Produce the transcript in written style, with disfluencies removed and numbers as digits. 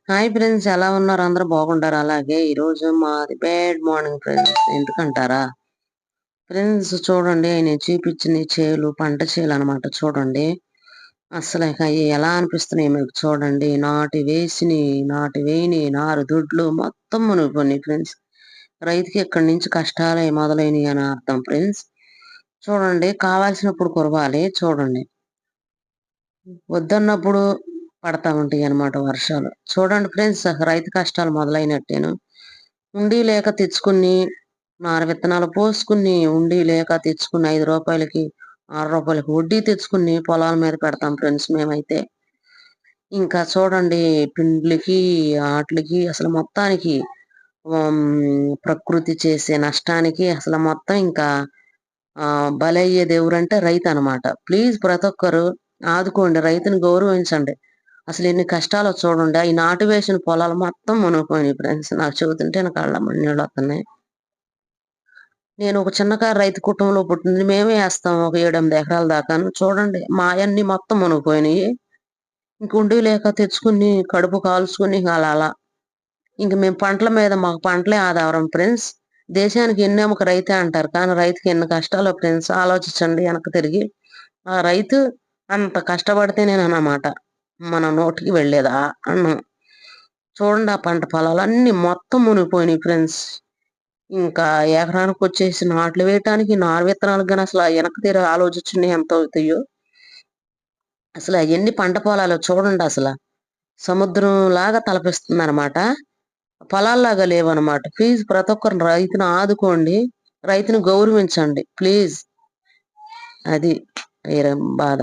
Hi friends, ఎలా ఉన్నారు? అందరూ బాగుంటారు. అలాగే ఈరోజు మాది బ్యాడ్ మార్నింగ్ ఫ్రెండ్స్. ఎందుకంటారా? ఫ్రెండ్స్ చూడండి, నేను చూపించిన ఈ చేలు పంట చేలు అనమాట. చూడండి అసలు ఇక అయి ఎలా అనిపిస్తున్నాయి మీకు. చూడండి, నాటి వేయిని నారు దొడ్లు మొత్తం మునిగిపోయినాయి ఫ్రెండ్స్. రైతుకి ఇక్కడి నుంచి కష్టాలే మొదలైనవి అని అర్థం ఫ్రెండ్స్. చూడండి, కావాల్సినప్పుడు కురవాలి. చూడండి, వద్దన్నప్పుడు పడతా ఉంటాయి అన్నమాట వర్షాలు. చూడండి ఫ్రెండ్స్, రైతు కష్టాలు మొదలైనట్టేను. ఉండి లేక తెచ్చుకుని విత్తనాలు పోసుకుని, ఉండి లేక తెచ్చుకుని రూ. 5కి, రూ. 6కి వడ్డీ తెచ్చుకుని పొలాల మీద పెడతాం ఫ్రెండ్స్ మేమైతే. ఇంకా చూడండి, పిండ్లకి ఆటిలకి అసలు మొత్తానికి ప్రకృతి చేసే నష్టానికి అసలు మొత్తం ఇంకా బలయ్యే దేవురంటే రైతు అనమాట. ప్లీజ్ ప్రతి ఒక్కరు ఆదుకోండి, రైతుని గౌరవించండి. అసలు ఎన్ని కష్టాలో చూడండి. ఈ నాటు వేసిన పొలాలు మొత్తం మునిగిపోయినాయి ఫ్రెండ్స్. నాకు చెబుతుంటే నా కళ్ళ నీళ్ళు వస్తున్నాయి. నేను ఒక చిన్నకారు రైతు కుటుంబంలో పుట్టింది. మేమే వేస్తాం ఒక 7, 8 ఎకరాల దాకాను. చూడండి, మాయన్ని మొత్తం మునిగిపోయినాయి. ఇంక ఉండి లేక తెచ్చుకుని కడుపు కాల్చుకుని అలా ఇంక మేము పంటల మీద, మాకు పంటలే ఆధారం ఫ్రెండ్స్. దేశానికి ఎన్నెముక రైతే అంటారు, కానీ రైతుకి ఎన్ని కష్టాలో ఫ్రెండ్స్. ఆలోచించండి వెనక్కి తిరిగి. ఆ రైతు అంత కష్టపడితేనేనన్నమాట మన నోటికి వెళ్ళేదా అన్నం. చూడండి, ఆ పంట పొలాలన్నీ మొత్తం మునిగిపోయినాయి ఫ్రెండ్స్. ఇంకా ఎకరానికి వచ్చేసి నాట్లు వేయటానికి, నారు విత్తనాలకు గాని అసలు వెనక్కి తిరిగి ఆలోచించండి ఎంత అవుతాయో. అసలు అవన్నీ పంట పొలాలు చూడండి, అసలు సముద్రం లాగా తలపిస్తుంది అనమాట. పొలాల్లాగా లేవనమాట. ప్లీజ్ ప్రతి ఒక్కరు రైతును ఆదుకోండి, రైతును గౌరవించండి ప్లీజ్. అది వేరే బాధ.